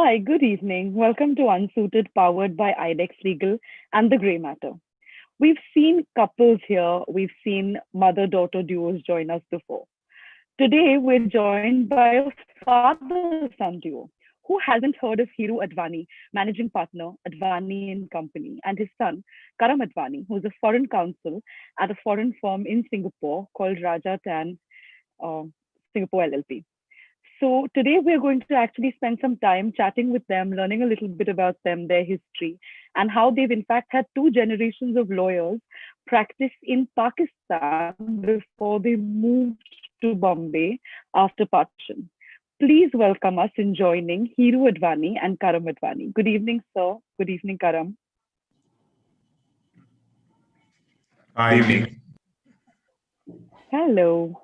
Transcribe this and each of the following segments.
Hi, good evening. Welcome to Unsuited, powered by IDEX Legal and the Grey Matter. We've seen couples here, we've seen mother daughter duos join us before. Today, we're joined by a father son duo. Who hasn't heard of Hiroo Advani, managing partner, Advani and Company, and his son, Karam Advani, who's a foreign counsel at a foreign firm in Singapore called Raja Tan uh, Singapore LLP. So today we're going to actually spend some time chatting with them, learning a little bit about them, their history, and how they've in fact had two generations of lawyers practice in Pakistan before they moved to Bombay after partition. Please welcome us in joining Hiroo Advani and Karam Advani. Good evening, sir. Good evening, Karam. Hi, evening. Hello.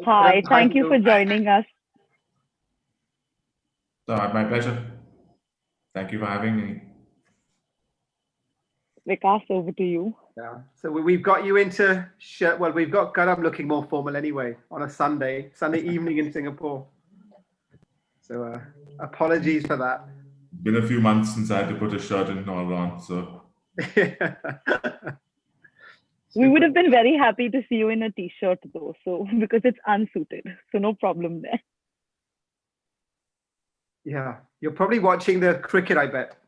Hi, thank you for joining us. My pleasure. Thank you for having me. Vikas, over to you. Yeah, so we've got you into shirt. Well, we've got Karam looking more formal anyway on a Sunday evening in Singapore. So apologies for that. Been a few months since I had to put a shirt in all on, so. We would have been very happy to see you in a t-shirt though, so because it's unsuited, so no problem there. Yeah, you're probably watching the cricket, I bet.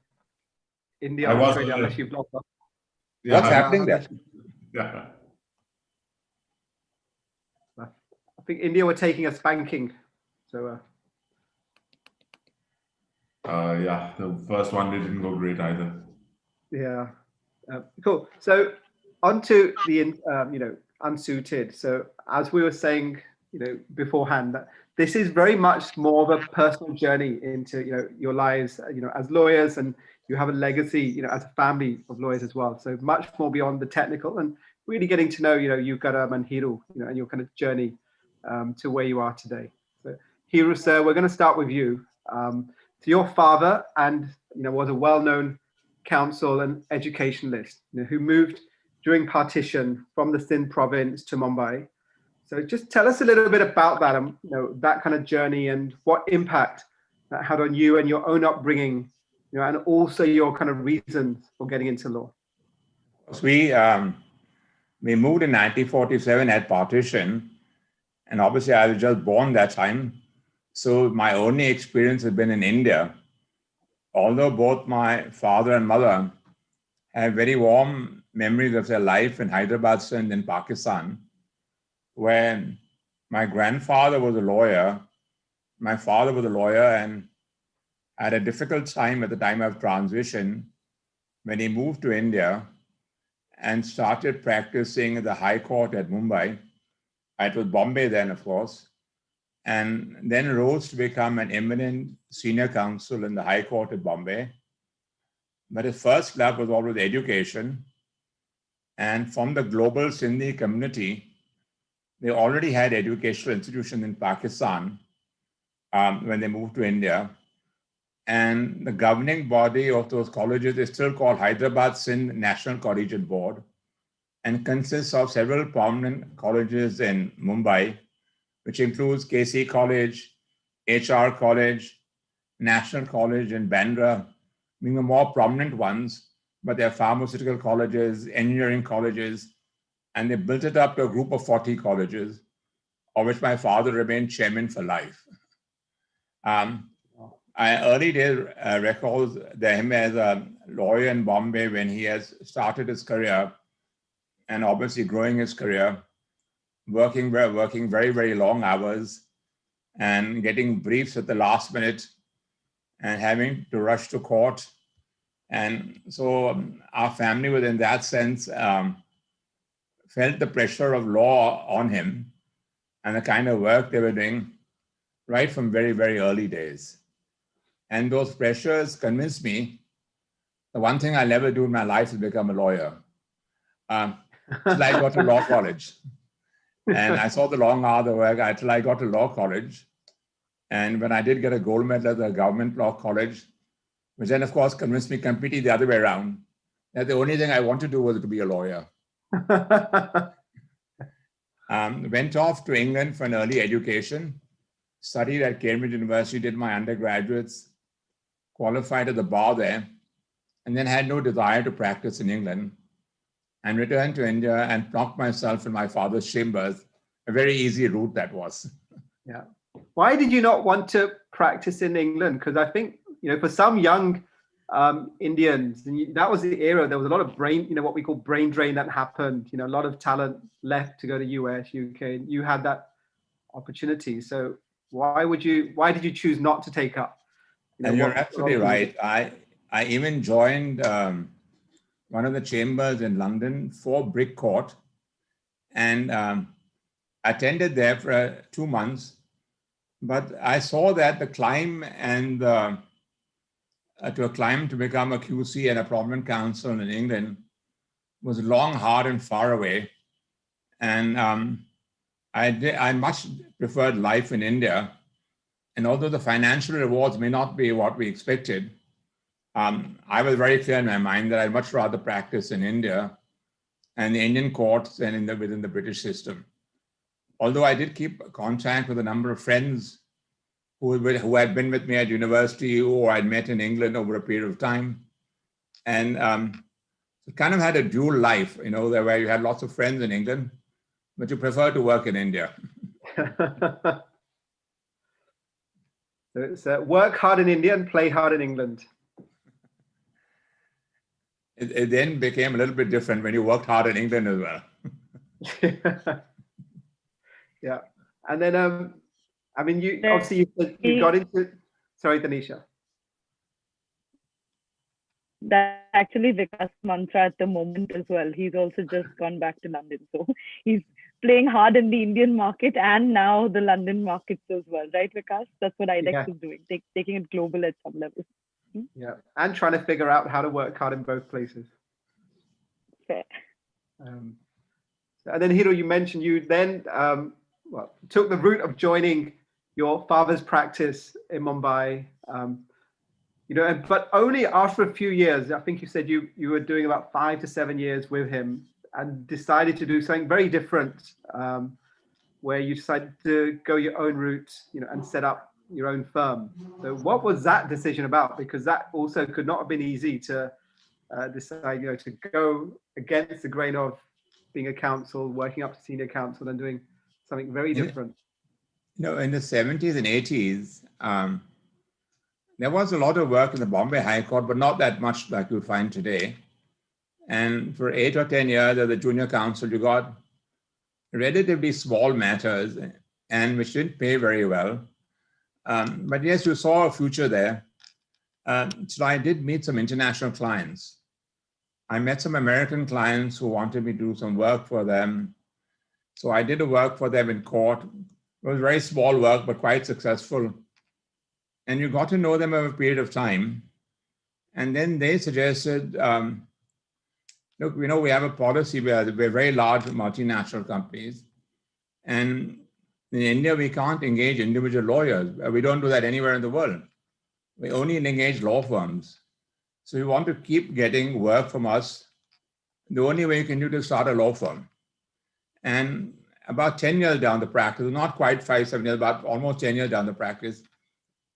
India, Australia, unless you've logged off. Yeah, what's happening there? Yeah. I think India were taking a spanking. So. Yeah, the first one didn't go great either. Yeah, cool. So on to the unsuited. So as we were saying, beforehand, that this is very much more of a personal journey into your lives, as lawyers, and you have a legacy, as a family of lawyers as well. So much more beyond the technical, and really getting to know, you Karam and Hiroo, and your kind of journey to where you are today. So Hiroo, sir, we're going to start with you. So your father, and was a well-known counsel and educationalist, who moved during partition from the Sindh province to Mumbai. So just tell us a little bit about that, that kind of journey and what impact that had on you and your own upbringing, and also your kind of reasons for getting into law. We moved in 1947 at partition, and obviously I was just born that time. So my only experience has been in India. Although both my father and mother have very warm memories of their life in Hyderabad, Sindh, in Pakistan, where my grandfather was a lawyer, my father was a lawyer, and had a difficult time at the time of transition when he moved to India and started practicing at the High Court at Mumbai. It was Bombay then, of course, and then rose to become an eminent senior counsel in the High Court at Bombay. But his first love was always education. And from the global Sindhi community, they already had educational institutions in Pakistan when they moved to India. And the governing body of those colleges is still called Hyderabad Sindh National Collegiate Board, and consists of several prominent colleges in Mumbai, which includes KC College, HR College, National College in Bandra, being the more prominent ones, but they're pharmaceutical colleges, engineering colleges, and they built it up to a group of 40 colleges, of which my father remained chairman for life. I early days recalls him as a lawyer in Bombay when he has started his career, and obviously growing his career, working very, very long hours and getting briefs at the last minute and having to rush to court. And so our family was, in that sense, felt the pressure of law on him and the kind of work they were doing right from very, very early days. And those pressures convinced me the one thing I'll never do in my life is become a lawyer. Till I got to law college. And I saw the long hours of work until I got to law college. And when I did get a gold medal at the government law college, which then of course convinced me completely the other way around, that the only thing I wanted to do was to be a lawyer. Went off to England for an early education, studied at Cambridge University, did my undergraduates, qualified at the bar there, and then had no desire to practice in England, and returned to India and locked myself in my father's chambers. A very easy route that was. Yeah. Why did you not want to practice in England? Because I think, for some young Indians, and that was the era, there was a lot of brain, what we call brain drain that happened. A lot of talent left to go to US, UK. You had that opportunity. So why did you choose not to take up? And you're absolutely right. I even joined one of the chambers in London for Brick Court, and attended there for 2 months. But I saw that the climb and to become a QC and a prominent counsel in England was long, hard, and far away. And I much preferred life in India. And although the financial rewards may not be what we expected, I was very clear in my mind that I'd much rather practice in India and the Indian courts than within the British system. Although I did keep contact with a number of friends who had been with me at university or I'd met in England over a period of time. And it kind of had a dual life, where you had lots of friends in England, but you prefer to work in India. So it's work hard in India and play hard in England. It then became a little bit different when you worked hard in England as well. Yeah. And then, you obviously you got into, sorry, Tanisha. That's actually Vikas' mantra at the moment as well. He's also just gone back to London. So he's playing hard in the Indian market and now the London markets as well, right, Vikas? That's what IDEX is doing, taking it global at some level. Yeah, and trying to figure out how to work hard in both places. Fair. And then Hiroo, you mentioned you then took the route of joining your father's practice in Mumbai, but only after a few years. I think you said you were doing about 5 to 7 years with him and decided to do something very different, where you decided to go your own route, and set up your own firm. So what was that decision about? Because that also could not have been easy to decide, to go against the grain of being a counsel, working up to senior counsel and doing something very different. In the 70s and 80s, there was a lot of work in the Bombay High Court, but not that much like you find today. And for 8 or 10 years as a junior counsel, you got relatively small matters and which didn't pay very well. But yes, you saw a future there. So I did meet some international clients. I met some American clients who wanted me to do some work for them. So I did a work for them in court. It was very small work, but quite successful. And you got to know them over a period of time. And then they suggested, look, we have a policy where we're very large multinational companies. And in India, we can't engage individual lawyers. We don't do that anywhere in the world. We only engage law firms. So you want to keep getting work from us. The only way you can do it is start a law firm. And about 10 years down the practice, not quite 5, 7 years, but almost 10 years down the practice,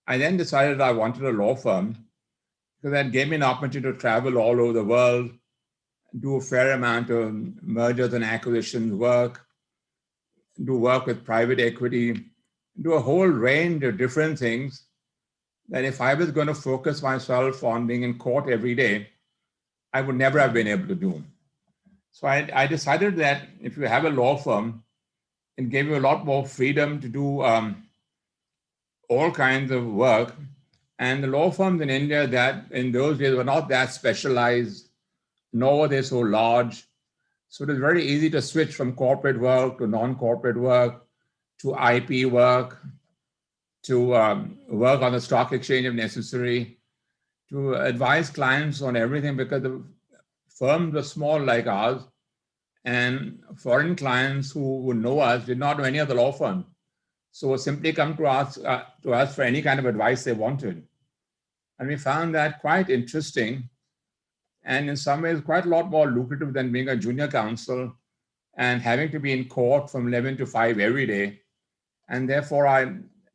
I then decided I wanted a law firm because that gave me an opportunity to travel all over the world, do a fair amount of mergers and acquisitions work, do work with private equity, do a whole range of different things that if I was going to focus myself on being in court every day, I would never have been able to do. So I decided that if you have a law firm, it gave you a lot more freedom to do all kinds of work. And the law firms in India that in those days were not that specialized, nor were they so large. So it was very easy to switch from corporate work to non-corporate work, to IP work, to work on the stock exchange if necessary, to advise clients on everything because the firms were small like ours, and foreign clients who would know us did not know any other law firm. So would simply come to us for any kind of advice they wanted. And we found that quite interesting and in some ways quite a lot more lucrative than being a junior counsel and having to be in court from 11 to 5 every day. And therefore, I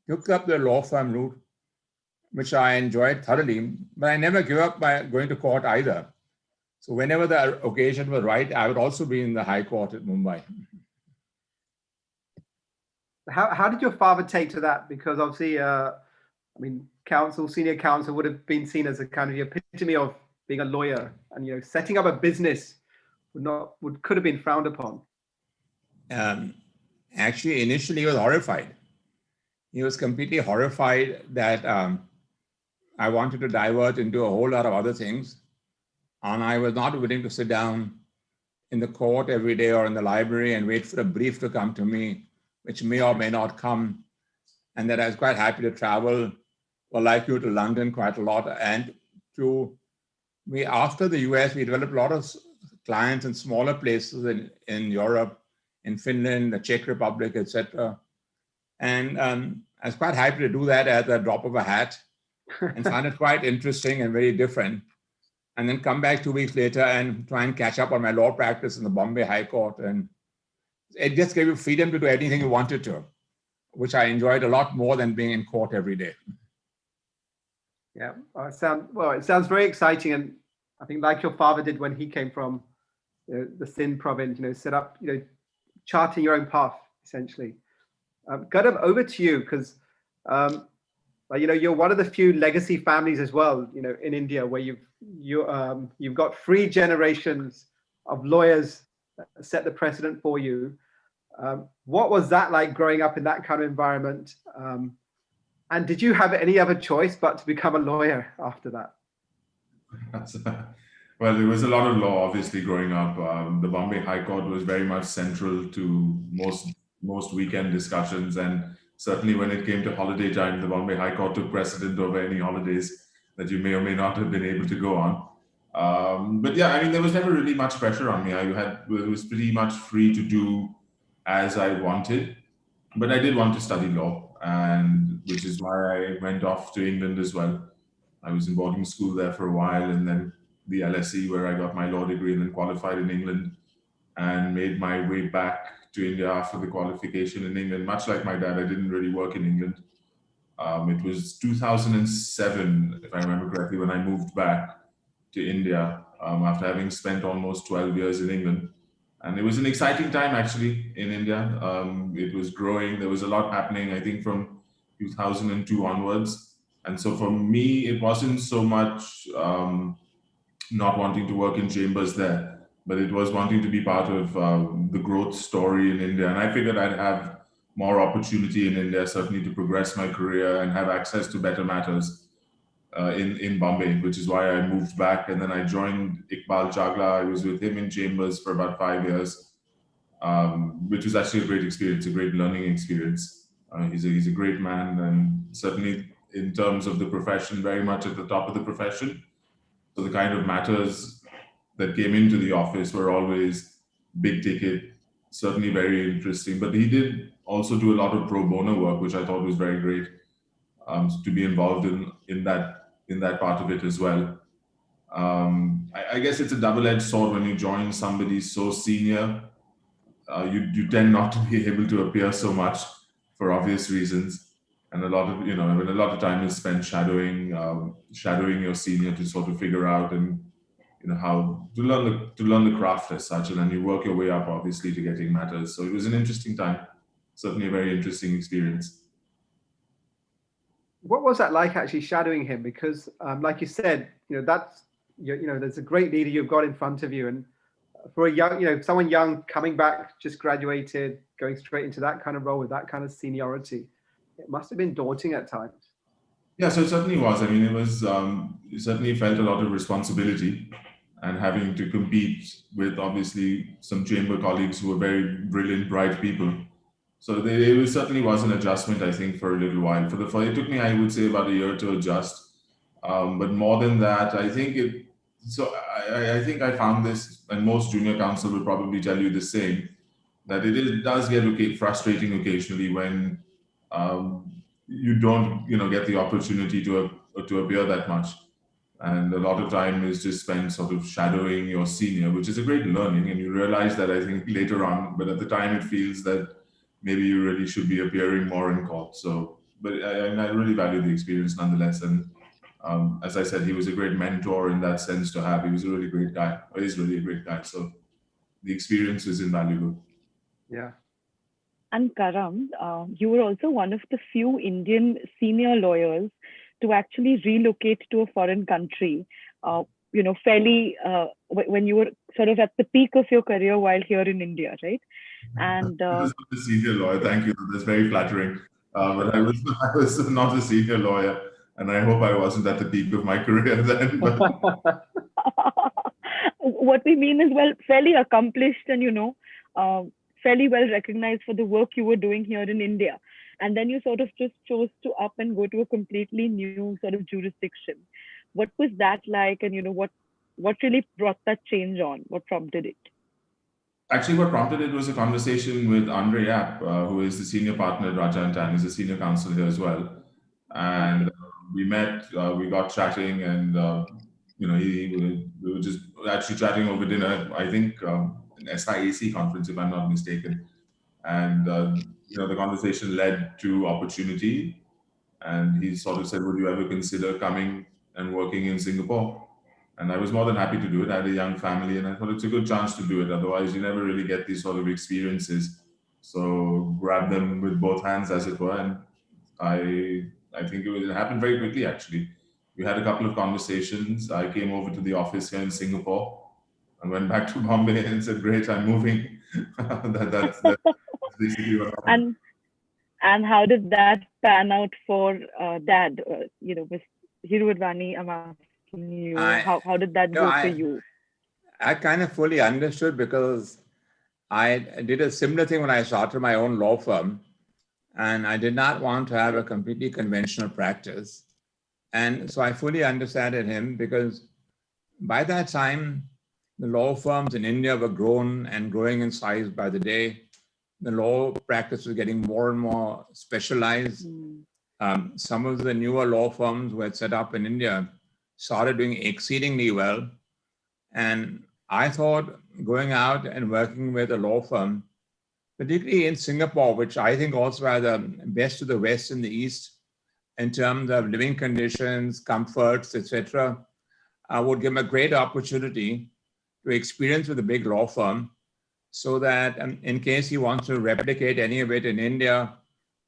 took up the law firm route, which I enjoyed thoroughly, but I never gave up by going to court either. So whenever the occasion was right, I would also be in the High Court at Mumbai. How did your father take to that? Because obviously, I mean, senior counsel would have been seen as a kind of the epitome of being a lawyer, and setting up a business could have been frowned upon. Actually, initially he was horrified. He was completely horrified that I wanted to divert into a whole lot of other things, and I was not willing to sit down in the court every day or in the library and wait for a brief to come to me, which may or may not come, and that I was quite happy to travel, well, like you, to London quite a lot. And after the US, we developed a lot of clients in smaller places in Europe, in Finland, the Czech Republic, etc. And I was quite happy to do that at the drop of a hat and found it quite interesting and very different. And then come back 2 weeks later and try and catch up on my law practice in the Bombay High Court. And it just gave you freedom to do anything you wanted to, which I enjoyed a lot more than being in court every day. Yeah, it sounds very exciting, and I think like your father did when he came from the Sindh province, set up, charting your own path essentially. Karam, over to you, because you're one of the few legacy families as well, in India, where you've got 3 generations of lawyers that set the precedent for you. What was that like growing up in that kind of environment? And did you have any other choice but to become a lawyer after that? Well, there was a lot of law, obviously, growing up. The Bombay High Court was very much central to most weekend discussions, and certainly when it came to holiday time, the Bombay High Court took precedent over any holidays that you may or may not have been able to go on. But yeah, I mean, there was never really much pressure on me. It was pretty much free to do as I wanted, but I did want to study law, and which is why I went off to England as well. I was in boarding school there for a while, and then the LSE, where I got my law degree, and then qualified in England and made my way back to India after the qualification in England. Much like my dad, I didn't really work in England. It was 2007, if I remember correctly, when I moved back to India after having spent almost 12 years in England. And it was an exciting time, actually, in India. It was growing. There was a lot happening, I think, from 2002 onwards. And so for me, it wasn't so much not wanting to work in chambers there, but it was wanting to be part of the growth story in India. And I figured I'd have more opportunity in India, certainly to progress my career and have access to better matters in Bombay, which is why I moved back. And then I joined Iqbal Chagla. I was with him in chambers for about 5 years, which was actually a great experience, a great learning experience. He's a great man, and certainly in terms of the profession, very much at the top of the profession. So the kind of matters that came into the office were always big ticket, certainly very interesting. But he did also do a lot of pro bono work, which I thought was very great, to be involved in that part of it as well. I guess it's a double-edged sword when you join somebody so senior. You tend not to be able to appear so much for obvious reasons. And a lot of time is spent shadowing your senior to sort of figure out and how to learn the craft as such, and then you work your way up obviously to getting matters. So it was an interesting time, certainly a very interesting experience. What was that like, actually shadowing him? Because like you said, there's a great leader you've got in front of you, and for a young, someone young coming back, just graduated, going straight into that kind of role with that kind of seniority, it must have been daunting at times. Yeah, so it certainly was. I mean, it certainly felt a lot of responsibility, and having to compete with obviously some chamber colleagues who were very brilliant, bright people. So it certainly was an adjustment, I think, for a little while. It took me, I would say, about a year to adjust. But more than that, I think I think I found this, and most junior counsel will probably tell you the same, that it does get frustrating occasionally when you don't, get the opportunity to appear that much. And a lot of time is just spent sort of shadowing your senior, which is a great learning. And you realize that, I think, later on, but at the time it feels that maybe you really should be appearing more in court. So but I really value the experience nonetheless. And as I said, he was a great mentor in that sense to have. He was a really great guy. Or he's really a great guy. So the experience is invaluable. Yeah. And Karam, you were also one of the few Indian senior lawyers to actually relocate to a foreign country, fairly when you were sort of at the peak of your career while here in India, right? And I was not a senior lawyer. Thank you. That's very flattering. But I was not a senior lawyer, and I hope I wasn't at the peak of my career then. But what we mean is, well, fairly accomplished and, fairly well recognized for the work you were doing here in India. And then you sort of just chose to up and go to a completely new sort of jurisdiction. What was that like? And, what really brought that change on? What prompted it? actually, what prompted it was a conversation with Andre Yap, who is the senior partner at Raja and Tan. He's a senior counsel here as well. And we met, we got chatting, and we were just actually chatting over dinner. I think an SIAC conference, if I'm not mistaken. And the conversation led to opportunity. And he sort of said, "Would you ever consider coming and working in Singapore?" And I was more than happy to do it. I had a young family, and I thought it's a good chance to do it. Otherwise, you never really get these sort of experiences. So grab them with both hands, as it were. And I think it happened very quickly. Actually, we had a couple of conversations. I came over to the office here in Singapore and went back to Bombay and said, "Great, I'm moving." That's basically what happened. And how did that pan out for Dad? With Hiroo Advani, I'm asking you, how did that go for you? I kind of fully understood, because I did a similar thing when I started my own law firm, and I did not want to have a completely conventional practice. And so I fully understood him, because by that time, the law firms in India were grown and growing in size by the day. The law practice was getting more and more specialized. Some of the newer law firms who had set up in India started doing exceedingly well. And I thought going out and working with a law firm, particularly in Singapore, which I think also had the best of the West and the East in terms of living conditions, comforts, etc., would give him a great opportunity to experience with a big law firm, so that in case he wants to replicate any of it in India,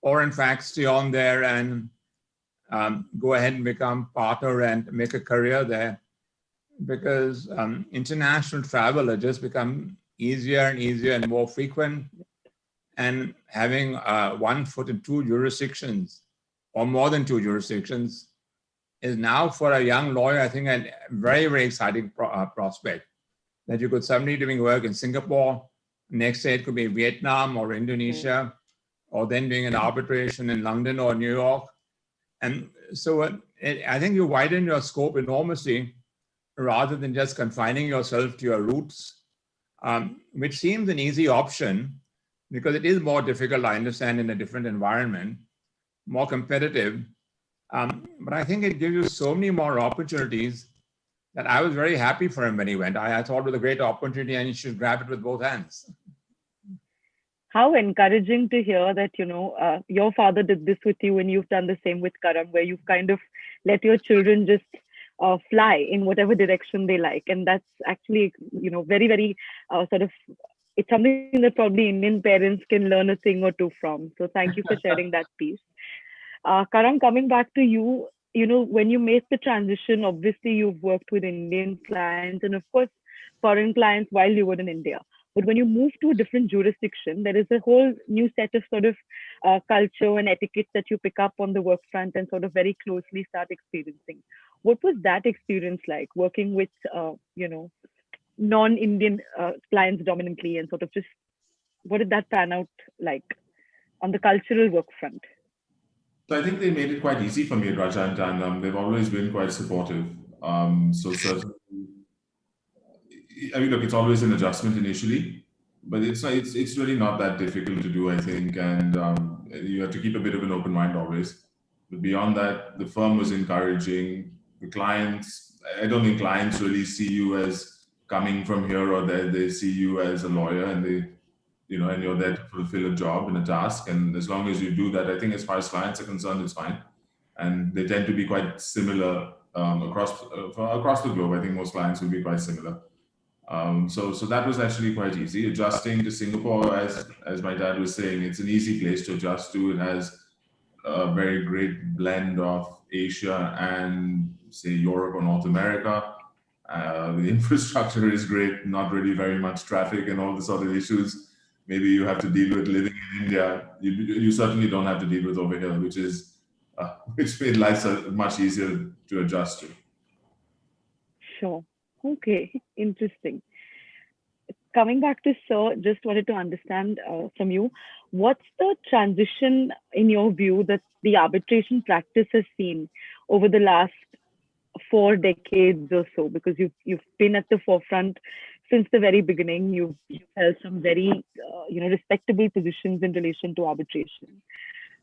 or in fact stay on there and go ahead and become partner and make a career there, because international travel has just become easier and easier and more frequent. And having 1 foot in 2 jurisdictions, or more than 2 jurisdictions, is now for a young lawyer, I think, a very, very exciting prospect. That you could suddenly doing work in Singapore, next day it could be Vietnam or Indonesia, or then doing an arbitration in London or New York. And so I think you widen your scope enormously, rather than just confining yourself to your roots, which seems an easy option, because it is more difficult, I understand, in a different environment, more competitive. But I think it gives you so many more opportunities that I was very happy for him when he went. I thought it was a great opportunity, and you should grab it with both hands. How encouraging to hear that, your father did this with you, and you've done the same with Karam, where you've kind of let your children just fly in whatever direction they like. And that's actually, very, very sort of, it's something that probably Indian parents can learn a thing or two from. So thank you for sharing that piece. Karam, coming back to you, when you made the transition, obviously you've worked with Indian clients and of course foreign clients while you were in India. But when you move to a different jurisdiction, there is a whole new set of sort of culture and etiquette that you pick up on the work front and sort of very closely start experiencing. What was that experience like, working with, non-Indian clients dominantly, and sort of just what did that pan out like on the cultural work front? So I think they made it quite easy for me at Raja and Tan. They've always been quite supportive. So certainly, I mean, look, it's always an adjustment initially, but it's really not that difficult to do, I think, and you have to keep a bit of an open mind always. But beyond that, the firm was encouraging. The clients, I don't think clients really see you as coming from here or there. They see you as a lawyer, and and you're there to fulfill a job and a task. And as long as you do that, I think as far as clients are concerned, it's fine. And they tend to be quite similar across the globe. I think most clients will be quite similar. So that was actually quite easy. Adjusting to Singapore, as my dad was saying, it's an easy place to adjust to. It has a very great blend of Asia and, say, Europe or North America. The infrastructure is great, not really very much traffic and all the sort of issues maybe you have to deal with living in India. You certainly don't have to deal with over here, which made life much easier to adjust to. Sure. Okay. Interesting. Coming back to Sir, just wanted to understand from you, what's the transition in your view that the arbitration practice has seen over the last 4 decades or so? Because you've been at the forefront since the very beginning. You've held some very respectable positions in relation to arbitration.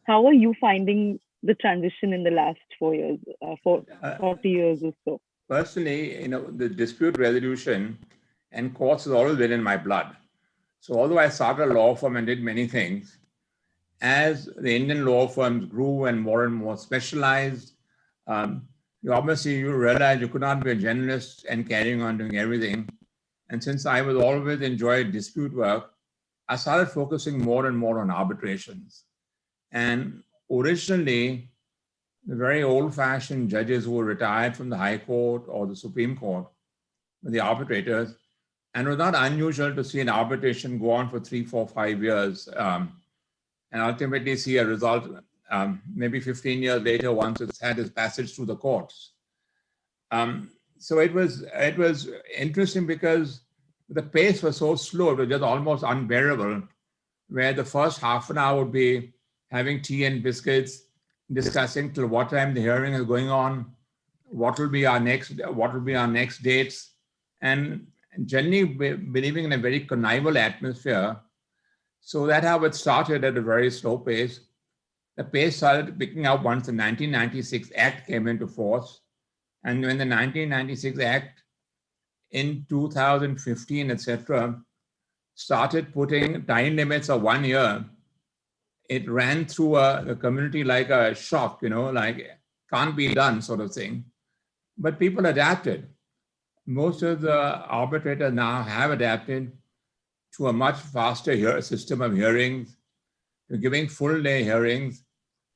How are you finding the transition in the last 4 years, 40 years or so? Personally, the dispute resolution and courts has always been in my blood. So although I started a law firm and did many things, as the Indian law firms grew and more specialized, you realize you could not be a generalist and carrying on doing everything. And since I was always enjoyed dispute work, I started focusing more and more on arbitrations. And originally, the very old-fashioned judges who were retired from the High Court or the Supreme Court were the arbitrators. And it was not unusual to see an arbitration go on for 3, 4, 5 years and ultimately see a result maybe 15 years later once it's had its passage through the courts. So it was interesting because the pace was so slow, it was just almost unbearable, where the first half an hour would be having tea and biscuits, discussing till what time the hearing is going on, what will be our next dates, and generally believing in a very convivial atmosphere. So that's how it started at a very slow pace. The pace started picking up once the 1996 Act came into force. And when the 1996 Act in 2015, etc., started putting time limits of 1 year, it ran through the community like a shock, like can't be done sort of thing. But people adapted. Most of the arbitrators now have adapted to a much faster system of hearings, to giving full day hearings,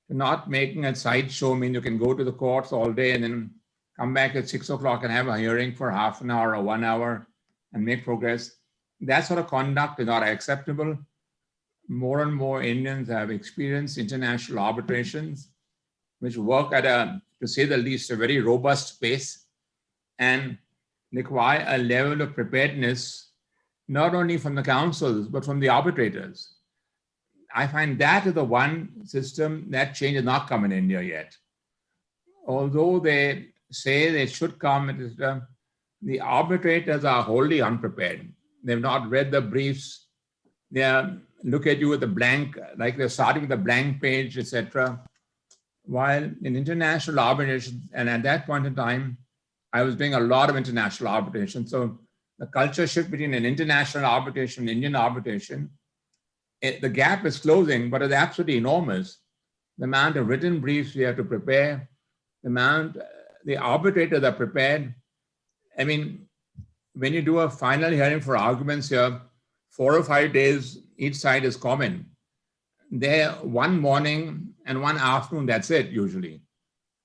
to not making a sideshow. I mean, you can go to the courts all day and then come back at 6 o'clock and have a hearing for half an hour or 1 hour and make progress. That sort of conduct is not acceptable. More and more Indians have experienced international arbitrations, which work at to say the least, a very robust pace and require a level of preparedness, not only from the councils, but from the arbitrators. I find that is the one system that change has not come in India yet. Although they say they should come, the arbitrators are wholly unprepared. They've not read the briefs. They look at you with a blank, like they're starting with a blank page, etc. While in international arbitration, and at that point in time, I was doing a lot of international arbitration. So the culture shift between an international arbitration and Indian arbitration, the gap is closing, but it's absolutely enormous. The amount of written briefs we have to prepare, the arbitrators are prepared. I mean, when you do a final hearing for arguments here, 4 or 5 days, each side is common. There, one morning and one afternoon, that's it usually.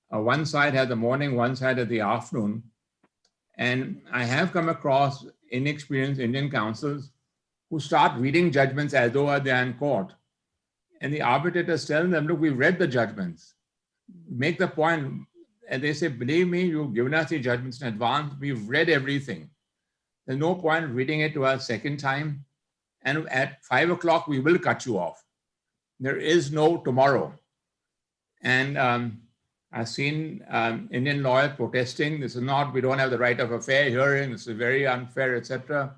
One side has the morning, one side has the afternoon. And I have come across inexperienced Indian counsels who start reading judgments as though they are in court. And the arbitrators tell them, look, we've read the judgments. Make the point. And they say, believe me, you've given us the judgments in advance. We've read everything. There's no point reading it to a second time. And at 5 o'clock, we will cut you off. There is no tomorrow. And I've seen Indian lawyers protesting. This is not, we don't have the right of a fair hearing. This is very unfair, etc.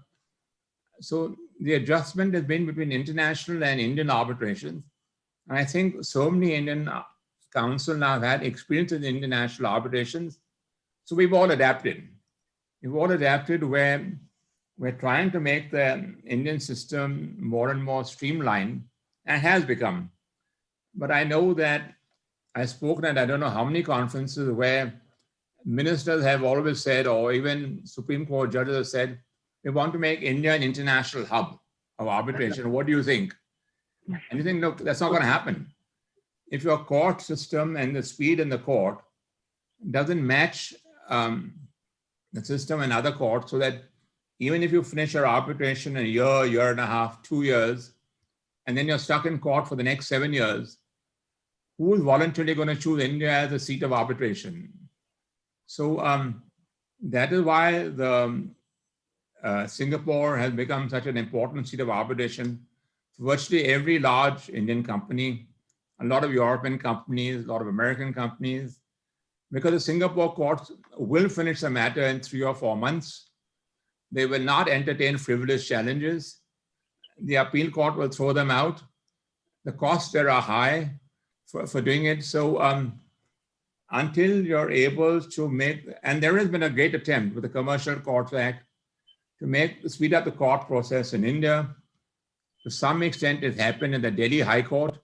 So the adjustment has been between international and Indian arbitrations. And I think so many Indian counsel now have had experience in international arbitrations. So we've all adapted. We've all adapted where we're trying to make the Indian system more and more streamlined, and has become. But I know that I've spoken at I don't know how many conferences where ministers have always said, or even Supreme Court judges have said, we want to make India an international hub of arbitration. What do you think? And you think, look, that's not going to happen. If your court system and the speed in the court doesn't match the system in other courts, so that even if you finish your arbitration in a year, year and a half, 2 years, and then you're stuck in court for the next 7 years, who is voluntarily going to choose India as a seat of arbitration? So that is why the Singapore has become such an important seat of arbitration for virtually every large Indian company, a lot of European companies, a lot of American companies, because the Singapore courts will finish the matter in 3 or 4 months. They will not entertain frivolous challenges. The appeal court will throw them out. The costs there are high for doing it. So until you're able to make, and there has been a great attempt with the Commercial Courts Act to speed up the court process in India. To some extent, it happened in the Delhi High Court.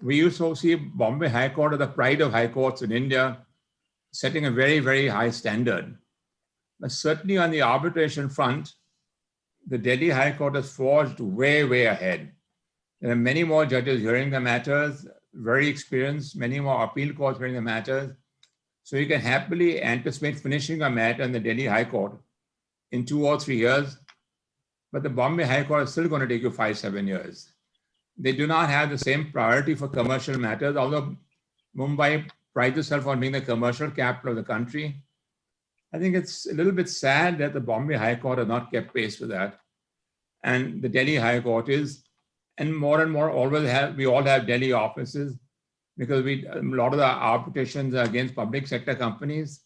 We used to see Bombay High Court as the pride of high courts in India, setting a very, very high standard. But certainly on the arbitration front, the Delhi High Court has forged way, way ahead. There are many more judges hearing the matters, very experienced, many more appeal courts hearing the matters. So you can happily anticipate finishing a matter in the Delhi High Court in 2 or 3 years. But the Bombay High Court is still going to take you 5-7 years. They do not have the same priority for commercial matters, although Mumbai prides itself on being the commercial capital of the country. I think it's a little bit sad that the Bombay High Court has not kept pace with that. And the Delhi High Court is, and more we all have Delhi offices, because a lot of the arbitrations are against public sector companies,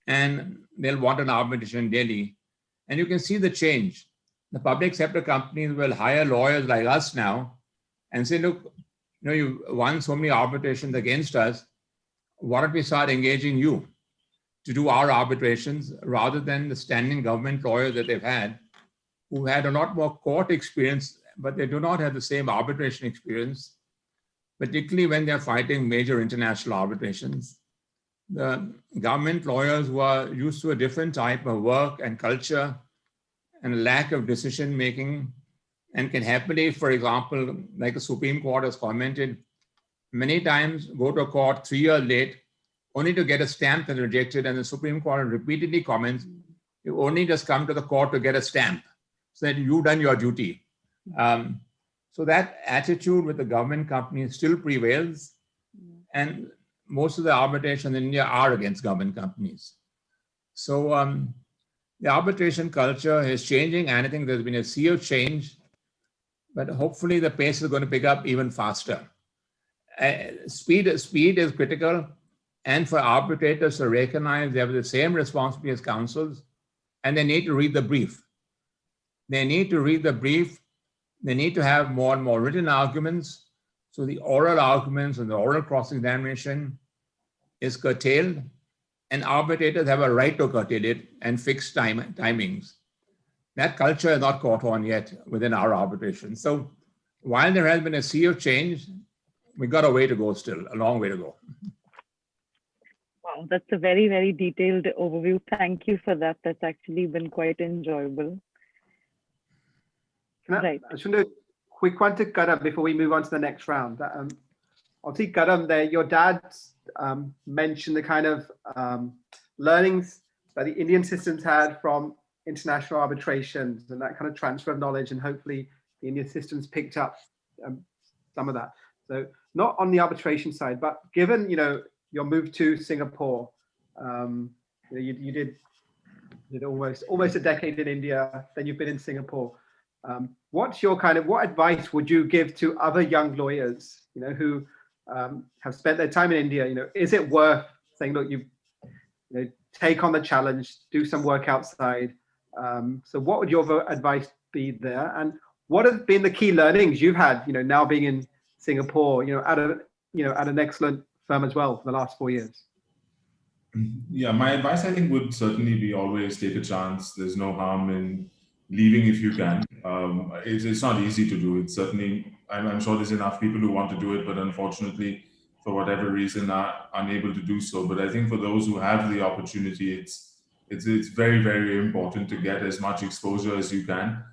and they'll want an arbitration in Delhi. And you can see the change. The public sector companies will hire lawyers like us now and say, look, you won so many arbitrations against us. Why don't we start engaging you to do our arbitrations rather than the standing government lawyers that they've had, who had a lot more court experience, but they do not have the same arbitration experience, particularly when they're fighting major international arbitrations. The government lawyers who are used to a different type of work and culture and a lack of decision-making, and can happily, for example, like the Supreme Court has commented, many times go to a court 3 years late, only to get a stamp and rejected, and the Supreme Court repeatedly comments, you only just come to the court to get a stamp, so that you've done your duty. So that attitude with the government companies still prevails, and most of the arbitrations in India are against government companies. So the arbitration culture is changing, and I think there's been a sea of change, but hopefully the pace is going to pick up even faster. Speed is critical, and for arbitrators to recognize they have the same responsibility as counsels, and they need to read the brief. They need to read the brief. They need to have more and more written arguments. So the oral arguments and the oral cross-examination is curtailed, and arbitrators have a right to curtail it and fix timings. That culture is not caught on yet within our arbitration. So while there has been a sea of change, we've got a way to go still, a long way to go. Wow, that's a very, very detailed overview. Thank you for that. That's actually been quite enjoyable. I just want to quick one to Karam before we move on to the next round. Obviously, Karam, your dad mentioned the kind of learnings that the Indian systems had from international arbitrations and that kind of transfer of knowledge, and hopefully the Indian systems picked up some of that. So not on the arbitration side, but given your move to Singapore, you did almost a decade in India, then you've been in Singapore. What's your what advice would you give to other young lawyers, who have spent their time in India? Is it worth saying, look, you take on the challenge, do some work outside? So what would your advice be there? And what have been the key learnings you've had, now being in Singapore, at an excellent firm as well for the last 4 years? Yeah, my advice, I think, would certainly be always take a chance. There's no harm in leaving if you can. It's not easy to do. It's certainly, I'm sure there's enough people who want to do it, but unfortunately, for whatever reason, are unable to do so. But I think for those who have the opportunity, it's very, very important to get as much exposure as you can,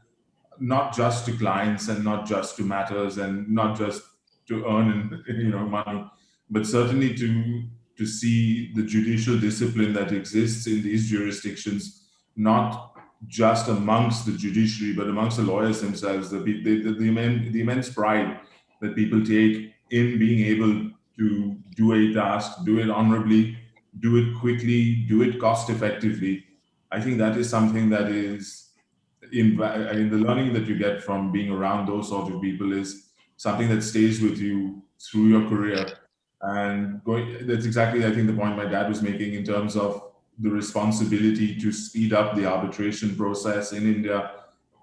not just to clients and not just to matters and not just to earn money, but certainly to see the judicial discipline that exists in these jurisdictions, not just amongst the judiciary, but amongst the lawyers themselves, the immense pride that people take in being able to do a task, do it honorably, do it quickly, do it cost effectively. I think that is something that is the learning that you get from being around those sort of people is something that stays with you through your career. And that's exactly, I think, the point my dad was making in terms of the responsibility to speed up the arbitration process in India,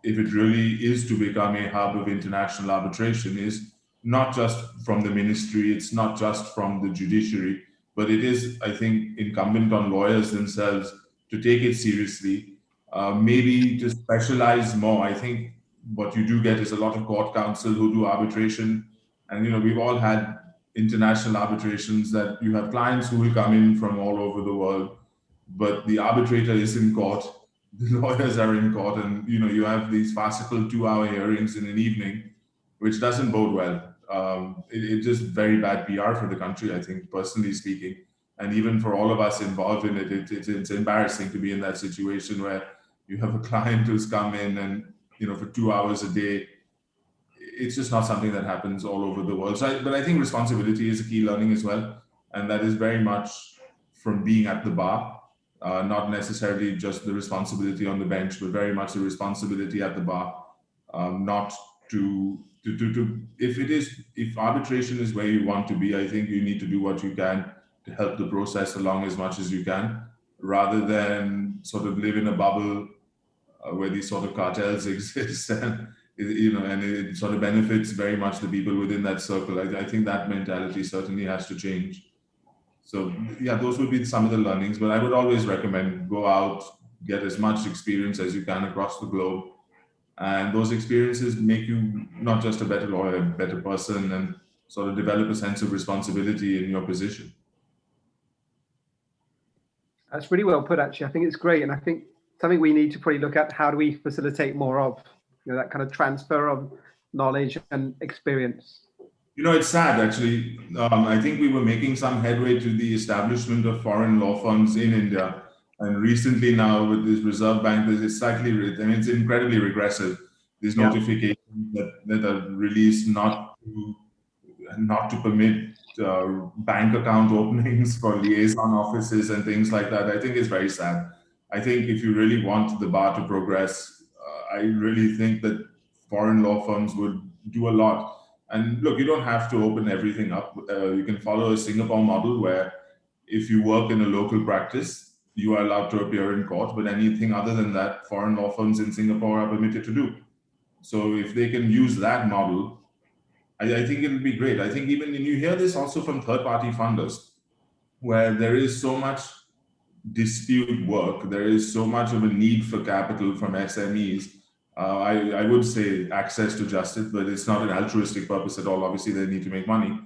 if it really is to become a hub of international arbitration, is not just from the ministry, it's not just from the judiciary, but it is, I think, incumbent on lawyers themselves to take it seriously, maybe to specialize more. I think what you do get is a lot of court counsel who do arbitration, and we've all had international arbitrations that you have clients who will come in from all over the world, but the arbitrator is in court, the lawyers are in court, and you have these farcical 2-hour hearings in an evening, which doesn't bode well. It's just very bad PR for the country, I think, personally speaking. And even for all of us involved in it, it's embarrassing to be in that situation where you have a client who's come in and, for 2 hours a day. It's just not something that happens all over the world. But I think responsibility is a key learning as well. And that is very much from being at the bar, not necessarily just the responsibility on the bench, but very much the responsibility at the bar, not to if arbitration is where you want to be, I think you need to do what you can to help the process along as much as you can, rather than sort of live in a bubble where these sort of cartels exist, and and it sort of benefits very much the people within that circle. I think that mentality certainly has to change. So yeah, those would be some of the learnings, but I would always recommend go out, get as much experience as you can across the globe. And those experiences make you not just a better lawyer, a better person, and sort of develop a sense of responsibility in your position. That's really well put, actually. I think it's great. And I think something we need to probably look at, how do we facilitate more of, that kind of transfer of knowledge and experience? It's sad, actually. I think we were making some headway to the establishment of foreign law firms in India. And recently now with this Reserve Bank, it's it's incredibly regressive. These notifications that are released not to permit bank account openings for liaison offices and things like that. I think it's very sad. I think if you really want the bar to progress, I really think that foreign law firms would do a lot. And look, you don't have to open everything up. You can follow a Singapore model where if you work in a local practice, you are allowed to appear in court, but anything other than that, foreign law firms in Singapore are permitted to do. So if they can use that model, I think it'll be great. I think even, and you hear this also from third-party funders, where there is so much dispute work, there is so much of a need for capital from SMEs. I would say access to justice, but it's not an altruistic purpose at all. Obviously, they need to make money.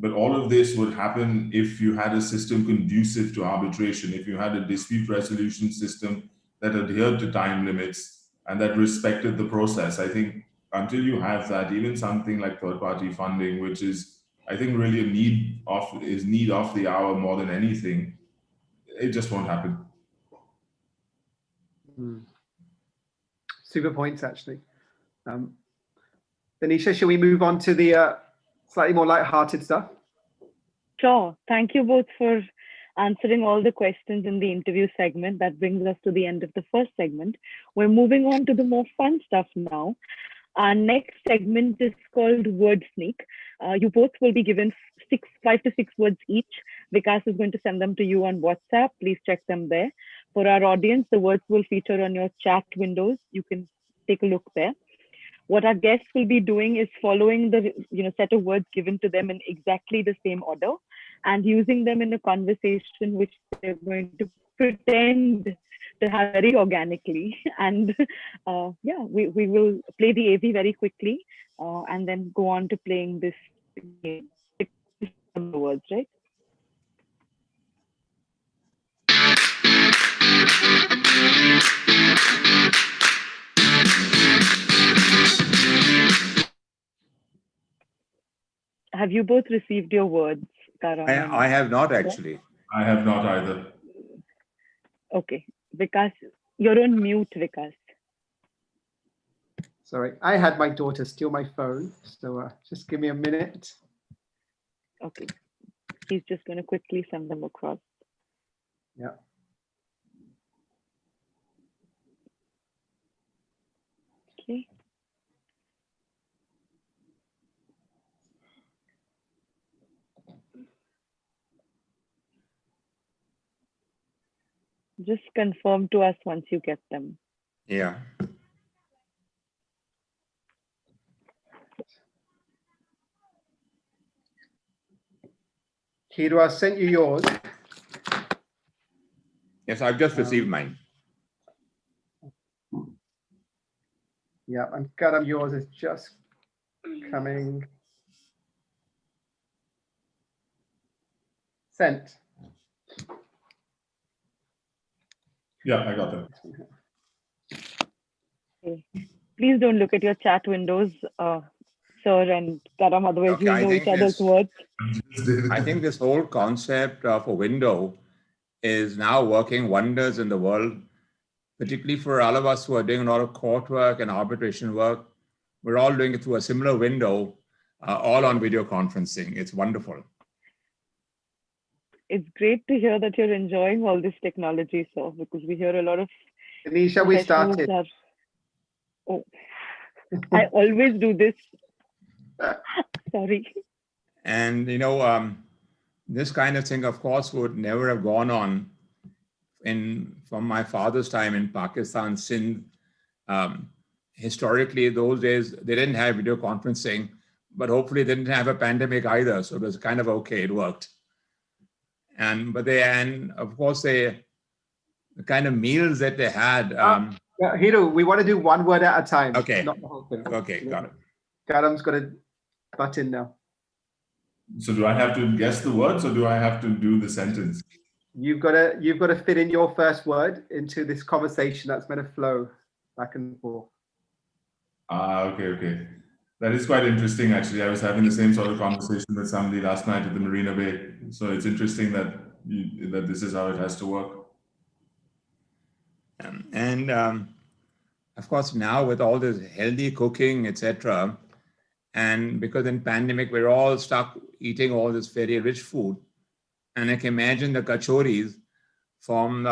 But all of this would happen if you had a system conducive to arbitration, if you had a dispute resolution system that adhered to time limits and that respected the process. I think until you have that, even something like third-party funding, which is, I think, really a need of the hour more than anything, it just won't happen. Super points, actually. Danisha, shall we move on to the slightly more light-hearted stuff? Sure. Thank you both for answering all the questions in the interview segment. That brings us to the end of the first segment. We're moving on to the more fun stuff now. Our next segment is called Word Sneak. You both will be given 5 to 6 words each. Vikas is going to send them to you on WhatsApp. Please check them there. For our audience, the words will feature on your chat windows. You can take a look there. What our guests will be doing is following the set of words given to them in exactly the same order and using them in a conversation which they're going to pretend to have very organically. And yeah, we will play the AV very quickly and then go on to playing this game. The words, right? Have you both received your words, Karam? I have not actually. I have not either. Okay, Vikas, you're on mute, Vikas. Sorry, I had my daughter steal my phone, so just give me a minute. Okay, he's just going to quickly send them across. Yeah. Okay. Just confirm to us once you get them. Yeah. Hiroo, I sent you yours. Yes, I've just received mine. Yeah, and Karam, yours is just coming. Sent. Yeah, I got them. Okay. Please don't look at your chat windows, sir and Karam, otherwise Okay, you'll I know think each other's this- words. I think this whole concept of a window is now working wonders in the world, particularly for all of us who are doing a lot of court work and arbitration work. We're all doing it through a similar window, all on video conferencing. It's wonderful. It's great to hear that you're enjoying all this technology, sir, because we hear a lot of Anisha, we professionals started. are- Oh, I always do this. Sorry. And, this kind of thing, of course, would never have gone on from my father's time in Pakistan, Sindh. Historically, those days, they didn't have video conferencing, but hopefully they didn't have a pandemic either. So it was kind of okay, it worked. And of course, the kind of meals that they had. Yeah, Hiroo, we want to do one word at a time. Okay. Not the whole thing. Okay, got it. Karam's got a button now. So do I have to guess the words or do I have to do the sentence? You've got to fit in your first word into this conversation that's meant to flow back and forth. Okay. That is quite interesting, actually. I was having the same sort of conversation with somebody last night at the Marina Bay. So it's interesting that this is how it has to work. Of course, now with all this healthy cooking, etc., and because in pandemic, we're all stuck eating all this very rich food. And I can imagine the kachoris from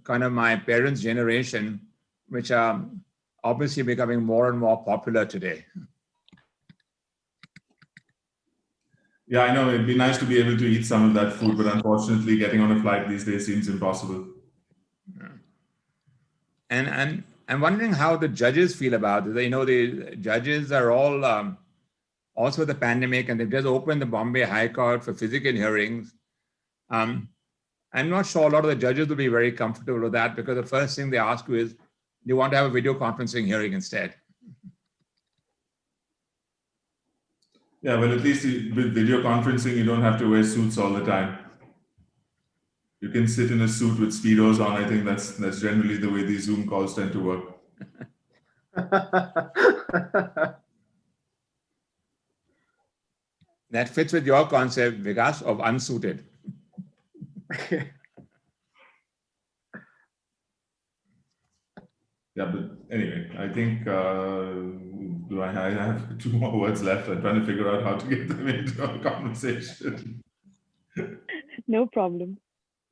kind of my parents' generation, which are obviously becoming more and more popular today. Yeah, I know. It'd be nice to be able to eat some of that food, but unfortunately, getting on a flight these days seems impossible. And I'm wondering how the judges feel about it. The judges are all also the pandemic, and they've just opened the Bombay High Court for physical hearings. I'm not sure a lot of the judges will be very comfortable with that, because the first thing they ask you is, do you want to have a video conferencing hearing instead? Yeah, well, at least with video conferencing, you don't have to wear suits all the time. You can sit in a suit with Speedos on. I think that's generally the way these Zoom calls tend to work. That fits with your concept, Vikas, of unsuited. Yeah, but anyway, I think, I have 2 more words left. I'm trying to figure out how to get them into a conversation. No problem.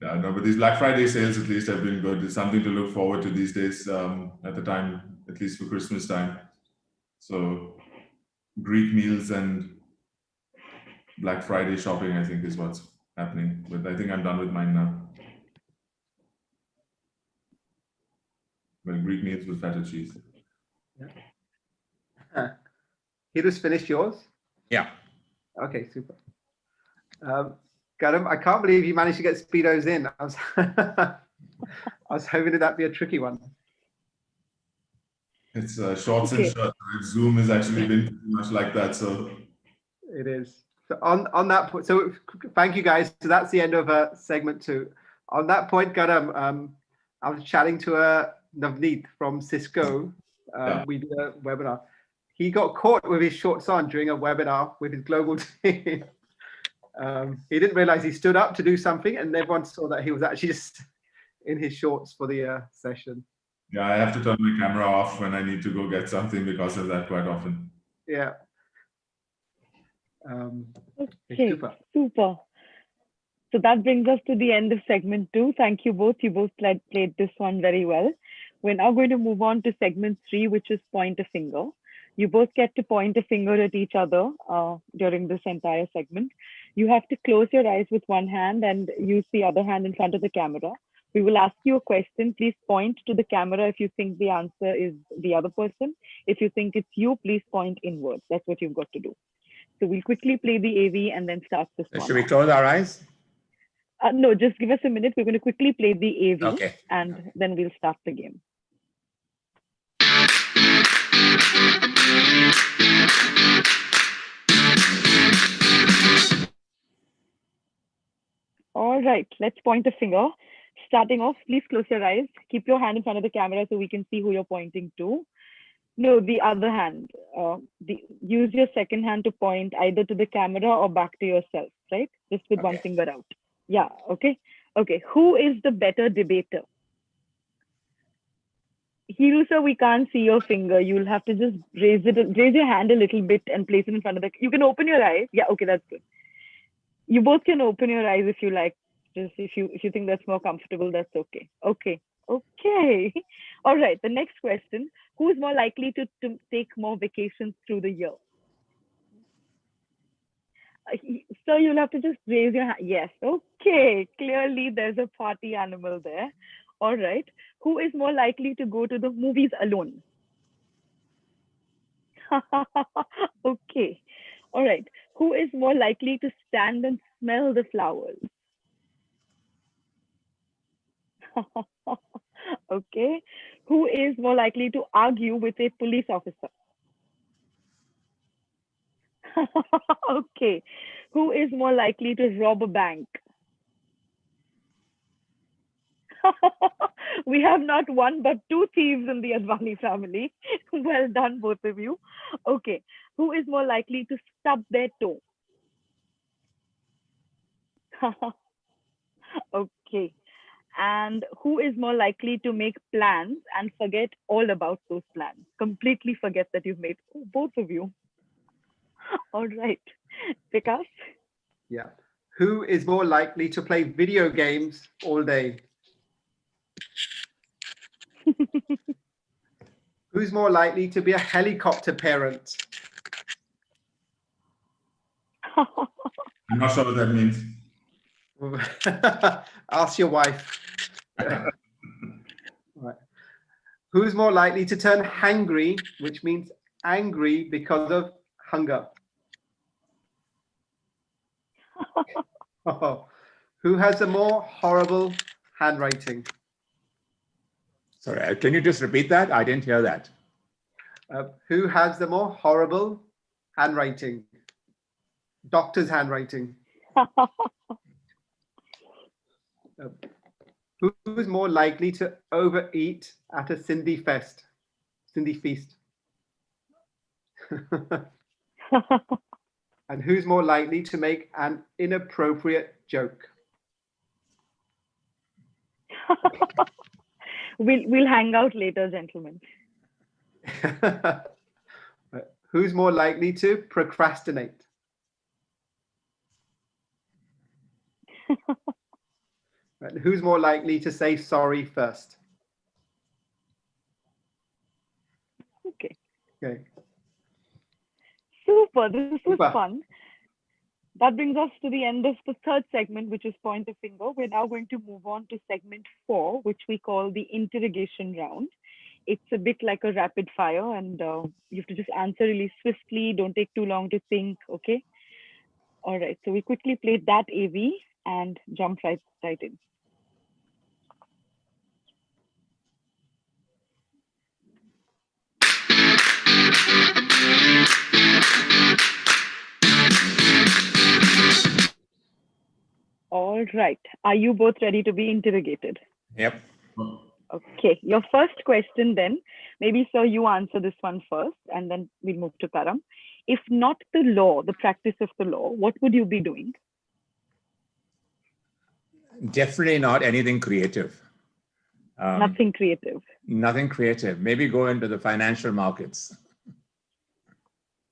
Yeah, no, but these Black Friday sales at least have been good. It's something to look forward to these days at the time, at least for Christmas time. So Greek meals and Black Friday shopping, I think, is what's happening. But I think I'm done with mine now. Well, Greek meals with feta cheese. Hiroo's finished yours? Yeah. Okay, super. Karam, I can't believe you managed to get Speedos in. I was hoping that'd be a tricky one. It's shorts and Okay. shirts. Zoom has actually been pretty much like that. So It is. So on that point, so thank you guys. So that's the end of segment 2. On that point, Karam, I was chatting to Navneet from Cisco. Yeah. We did a webinar. He got caught with his shorts on during a webinar with his global team. He didn't realize he stood up to do something, and everyone saw that he was actually just in his shorts for the session. yeah, I have to turn my camera off when I need to go get something because of that quite often. Yeah. Okay, Super. super. So that brings us to the end of segment 2. Thank you both. You both played this one very well. We're now going to move on to segment 3, which is point a finger. You both get to point a finger at each other during this entire segment. You have to close your eyes with one hand and use the other hand in front of the camera. We will ask you a question. Please point to the camera if you think the answer is the other person. If you think it's you, please point inwards. That's what you've got to do. So we'll quickly play the AV and then start this one. Should we close our eyes? No, just give us a minute. We're going to quickly play the AV Okay. and then we'll start the game. All right, let's point a finger. Starting off, please close your eyes. Keep your hand in front of the camera so we can see who you're pointing to. No, the other hand. Use your second hand to point either to the camera or back to yourself, right? Just with one finger out. Yeah, okay. Okay, who is the better debater? Hiroo sir, we can't see your finger. You'll have to just raise your hand a little bit and place it in front of the. You can open your eyes. Yeah, okay, that's good. You both can open your eyes if you like. Just if you think that's more comfortable, that's okay. Okay. Okay. All right. The next question: who is more likely to take more vacations through the year? So you'll have to just raise your hand. Yes. Okay. Clearly, there's a party animal there. All right. Who is more likely to go to the movies alone? Okay. All right. Who is more likely to stand and smell the flowers? Okay. Who is more likely to argue with a police officer? Okay. Who is more likely to rob a bank? We have not one but two thieves in the Advani family. Well done, both of you. Okay. Who is more likely to stub their toe? Okay. And who is more likely to make plans and forget all about those plans? Completely forget that you've made. Oh, both of you. All right. Vikas? Yeah. Who is more likely to play video games all day? Who's more likely to be a helicopter parent? I'm not sure what that means. Ask your wife. Right. Who's more likely to turn hangry, which means angry because of hunger? Who has a more horrible handwriting? Sorry, can you just repeat that? I didn't hear that. Who has the more horrible handwriting? Doctor's handwriting. Who's more likely to overeat at a Sindhi feast? And who's more likely to make an inappropriate joke? We'll hang out later, gentlemen. Who's more likely to procrastinate? And who's more likely to say sorry first? Okay. Okay. Super. This was Super. fun. That brings us to the end of the third segment, which is point a finger. We're now going to move on to segment 4, which we call the interrogation round. It's a bit like a rapid fire, and you have to just answer really swiftly. Don't take too long to think, okay? All right, so we quickly played that AV and jump right in. All right. Are you both ready to be interrogated? Yep. Okay. Your first question then, maybe sir, you answer this one first, and then we'll move to Karam. If not the law, the practice of the law, what would you be doing? Definitely not anything creative. Nothing creative. Nothing creative. Maybe go into the financial markets.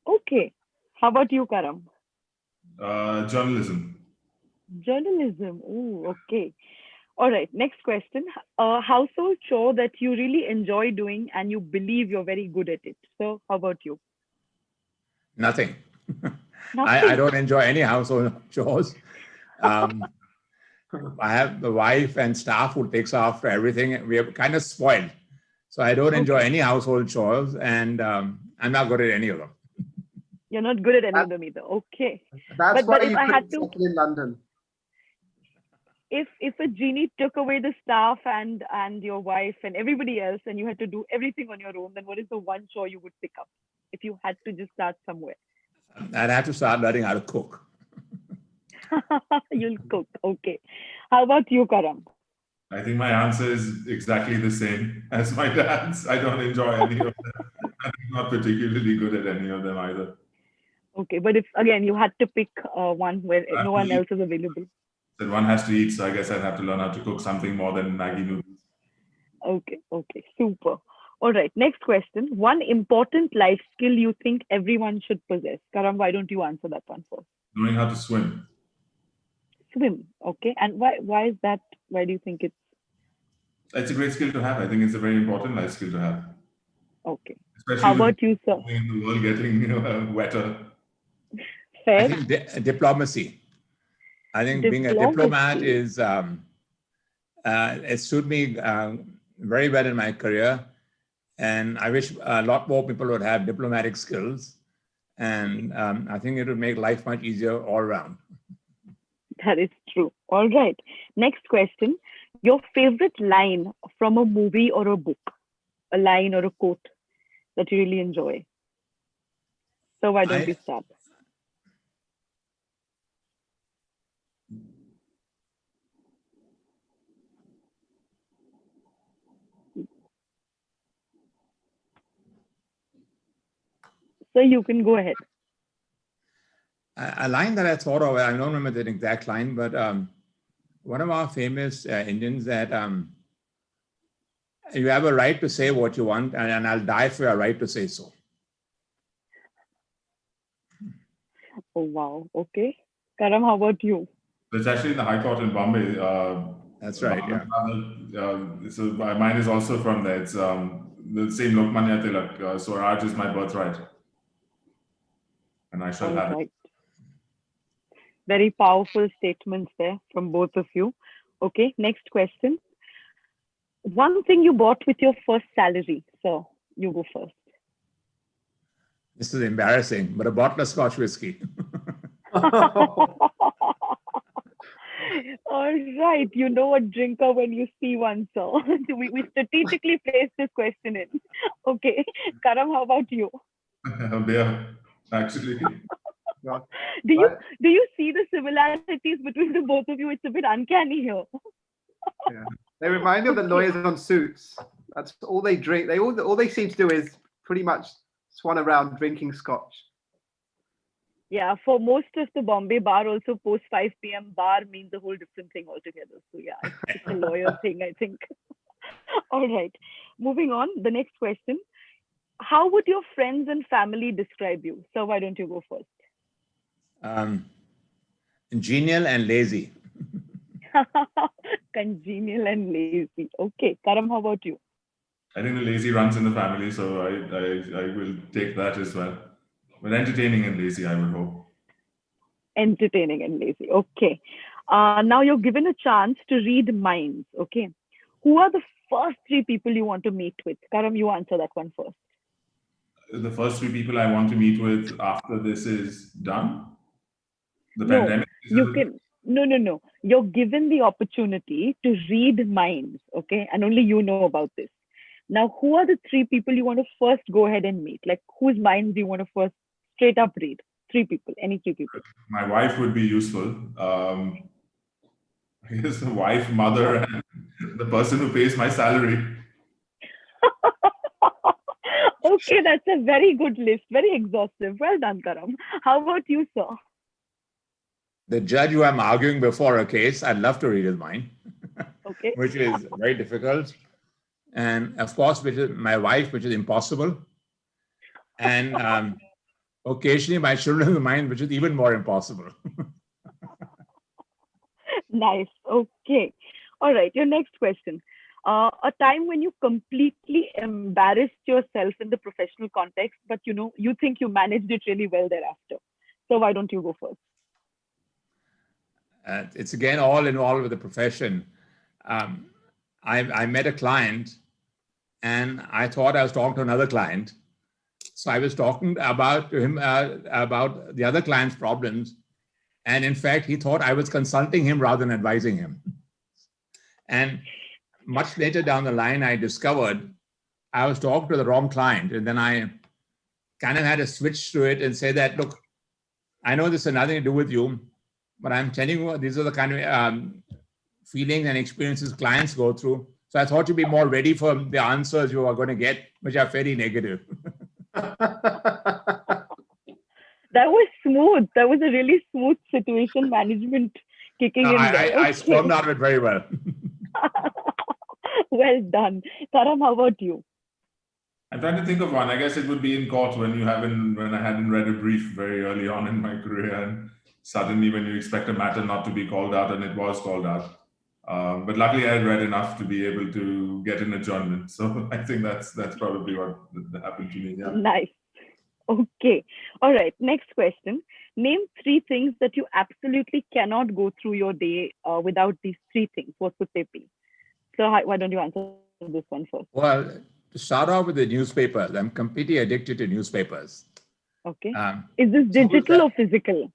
Okay. How about you, Karam? Journalism. Journalism. Oh, okay. All right. Next question. A household chore that you really enjoy doing and you believe you're very good at it. So, how about you? Nothing. I Nothing. don't enjoy any household chores. I have the wife and staff who takes after everything. We are kind of spoiled. So I don't enjoy any household chores, and I'm not good at any of them. You're not good at any of them either. Okay. That's But why if you I had couldn't to, settle in London. if a genie took away the staff and your wife and everybody else, and you had to do everything on your own, then what is the one chore you would pick up if you had to just start somewhere? I'd have to start learning how to cook. You'll cook. Okay. How about you, Karam? I think my answer is exactly the same as my dad's. I don't enjoy any of them. I'm not particularly good at any of them either. Okay. But if, again, you had to pick one where no one else is available. That one has to eat, so I guess I'd have to learn how to cook something more than Maggi noodles. Okay. Okay. Super. All right. Next question. One important life skill you think everyone should possess. Karam, why don't you answer that one first? Knowing how to swim. Swim. Okay. And why is that? Why do you think it's It's a great skill to have. I think it's a very important life skill to have. okay? Especially How with about you, sir? in the world getting wetter. Fair. I think diplomacy. I think being a diplomat is it suited me very well in my career, and I wish a lot more people would have diplomatic skills, and I think it would make life much easier all around. That is true. All right. Next question. Your favorite line from a movie or a book, a line or a quote that you really enjoy. So why don't you start? So you can go ahead. A line that I thought of, I don't remember the exact line, but one of our famous Indians that you have a right to say what you want, and I'll die for your right to say so. Oh, wow. Okay. Karam, how about you? It's actually in the High Court in Bombay. That's right, yeah. So mine is also from there. It's the same Lokmanya Tilak. Swaraj is my birthright. And I shall have it. Very powerful statements there from both of you. Okay, next question. One thing you bought with your first salary. So you go first. This is embarrassing, but a bottle of Scotch whiskey. All right, you know a drinker when you see one, so we strategically placed this question in. Okay, Karam, how about you? Beer, actually. Do you see the similarities between the both of you? It's a bit uncanny here. Yeah. They remind me of the lawyers on Suits. That's all they drink. All they seem to do is pretty much swan around drinking scotch. Yeah, for most of the Bombay bar, also post 5 p.m. bar means a whole different thing altogether. So yeah, it's a lawyer thing, I think. All right, moving on. The next question. How would your friends and family describe you? So why don't you go first? Genial and lazy. Congenial and lazy. Okay, Karam, how about you? I think the lazy runs in the family, so I will take that as well. But entertaining and lazy, I would hope. Entertaining and lazy. Okay. Now you're given a chance to read minds. Okay. Who are the first 3 people you want to meet with? Karam, you answer that one first. The first 3 people I want to meet with after this is done? The pandemic? No. You're given the opportunity to read minds. Okay. And only you know about this. Now, who are the 3 people you want to first go ahead and meet? Like, whose minds do you want to first straight up read? 3 people, any 3 people. My wife would be useful. I guess the wife, mother, and the person who pays my salary. Okay, that's a very good list, very exhaustive. Well done, Karam. How about you, sir? The judge who I'm arguing before a case, I'd love to read his mind, Okay. which is very difficult. And of course, which is my wife, which is impossible. And occasionally my children's mind, which is even more impossible. Nice. Okay. All right. Your next question. A time when you completely embarrassed yourself in the professional context, but you think you managed it really well thereafter. So why don't you go first? It's again all involved with the profession. I met a client and I thought I was talking to another client. So I was talking about him about the other client's problems. And in fact, he thought I was consulting him rather than advising him. And much later down the line, I discovered I was talking to the wrong client. And then I kind of had to switch to it and say that, look, I know this has nothing to do with you, but I'm telling you, these are the kind of feelings and experiences clients go through. So I thought you'd be more ready for the answers you are going to get, which are very negative. That was smooth. That was a really smooth situation management kicking in there. I squirmed out of it very well. Well done. Karam, how about you? I'm trying to think of one. I guess it would be in court when I hadn't read a brief very early on in my career, and suddenly when you expect a matter not to be called out and it was called out. But luckily I had read enough to be able to get an adjournment. So I think that's probably what happened to me. Yeah. Nice. Okay. All right. Next question. Name 3 things that you absolutely cannot go through your day without these 3 things. What would they be? So why don't you answer this one first? Well, to start off with the newspapers, I'm completely addicted to newspapers. Okay. Is this digital or physical?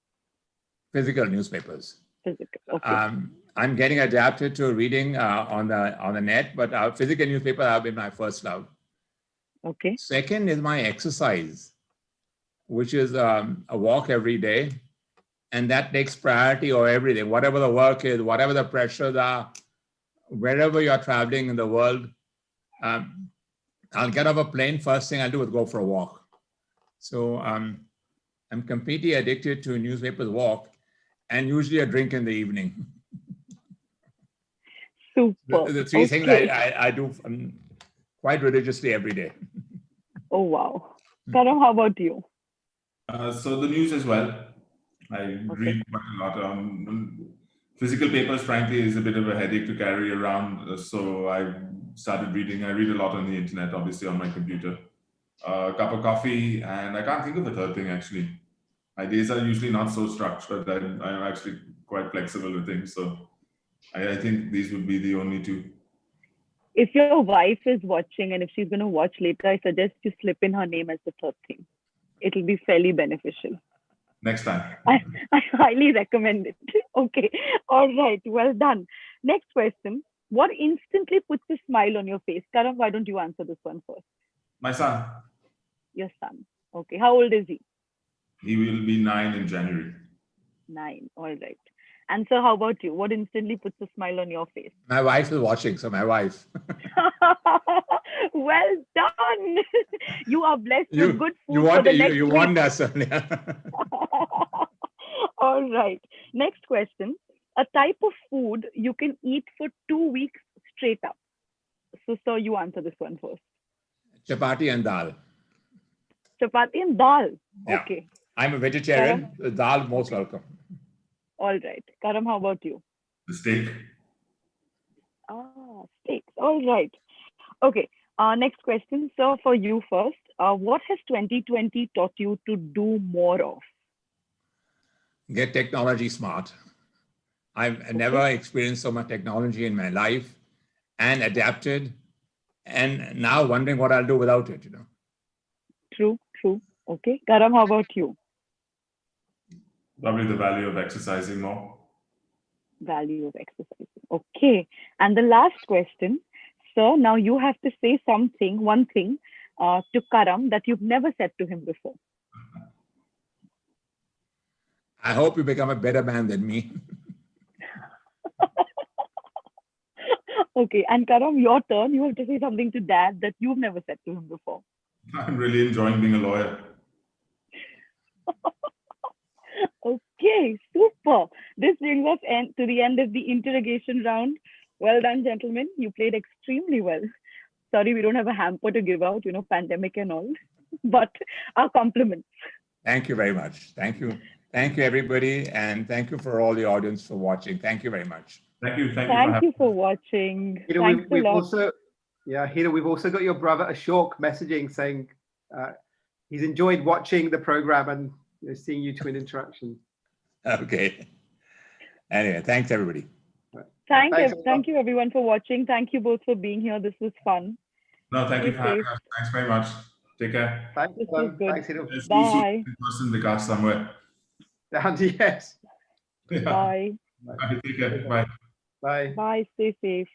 Physical newspapers. Physical. Okay. I'm getting adapted to reading on the net, but physical newspapers have been my first love. Okay. Second is my exercise, which is a walk every day. And that takes priority over everything, whatever the work is, whatever the pressures are, wherever you're traveling in the world. I'll get off a plane, first thing I'll do is go for a walk. So I'm completely addicted to newspapers walk and usually a drink in the evening. Super. The 3 things I do quite religiously every day. Oh, wow. Karam, how about you? So the news as well. I read quite a lot. Physical papers, frankly, is a bit of a headache to carry around. So I started reading. I read a lot on the internet, obviously on my computer. A cup of coffee, and I can't think of a third thing actually. My days are usually not so structured. I'm actually quite flexible with things. So I think these would be the only 2. If your wife is watching and if she's going to watch later, I suggest you slip in her name as the 3rd thing. It'll be fairly beneficial. Next time. I highly recommend it. Okay. All right. Well done. Next question. What instantly puts a smile on your face? Karam, why don't you answer this one first? My son. Your son. Okay. How old is he? He will be 9 in January. 9. All right. And so how about you? What instantly puts a smile on your face? My wife is watching, so my wife. Well done. You are blessed with good food for the next you week. want us. All right. Next question. A type of food you can eat for 2 weeks straight up. So, sir, you answer this one first. Chapati and dal. Chapati and dal. Yeah. Okay. I'm a vegetarian. Dal, most welcome. All right. Karam, how about you? The steak. Steaks. All right. Okay. Next question. So for you first, what has 2020 taught you to do more of? Get technology smart. I've never experienced so much technology in my life and adapted, and now wondering what I'll do without it, True. Okay. Karam, how about you? Probably the value of exercising more. Value of exercising. Okay. And the last question. So now you have to say one thing to Karam that you've never said to him before. I hope you become a better man than me. Okay, and Karam, your turn. You have to say something to Dad that you've never said to him before. I'm really enjoying being a lawyer. Okay, super. This brings us to the end of the interrogation round. Well done, gentlemen. You played extremely well. Sorry, we don't have a hamper to give out, pandemic and all, but our compliments. Thank you very much. Thank you. Thank you, everybody. And thank you for all the audience for watching. Thank you very much. Thank you. Thank you for watching. Hiroo, Thanks a we've lot. also, Hiroo, we've also got your brother Ashok messaging saying he's enjoyed watching the program and seeing you two in interaction. Okay. Anyway, thanks, everybody. Thank you everyone for watching. Thank you both for being here. This was fun. No, thank you for having us. Thanks very much. Take care. Thanks, This was good. thanks, Hiroo. Let's Bye. in person, the cast somewhere. Down to yes. Yeah. Bye. Bye. Take care. Bye. Bye. Bye. Stay safe.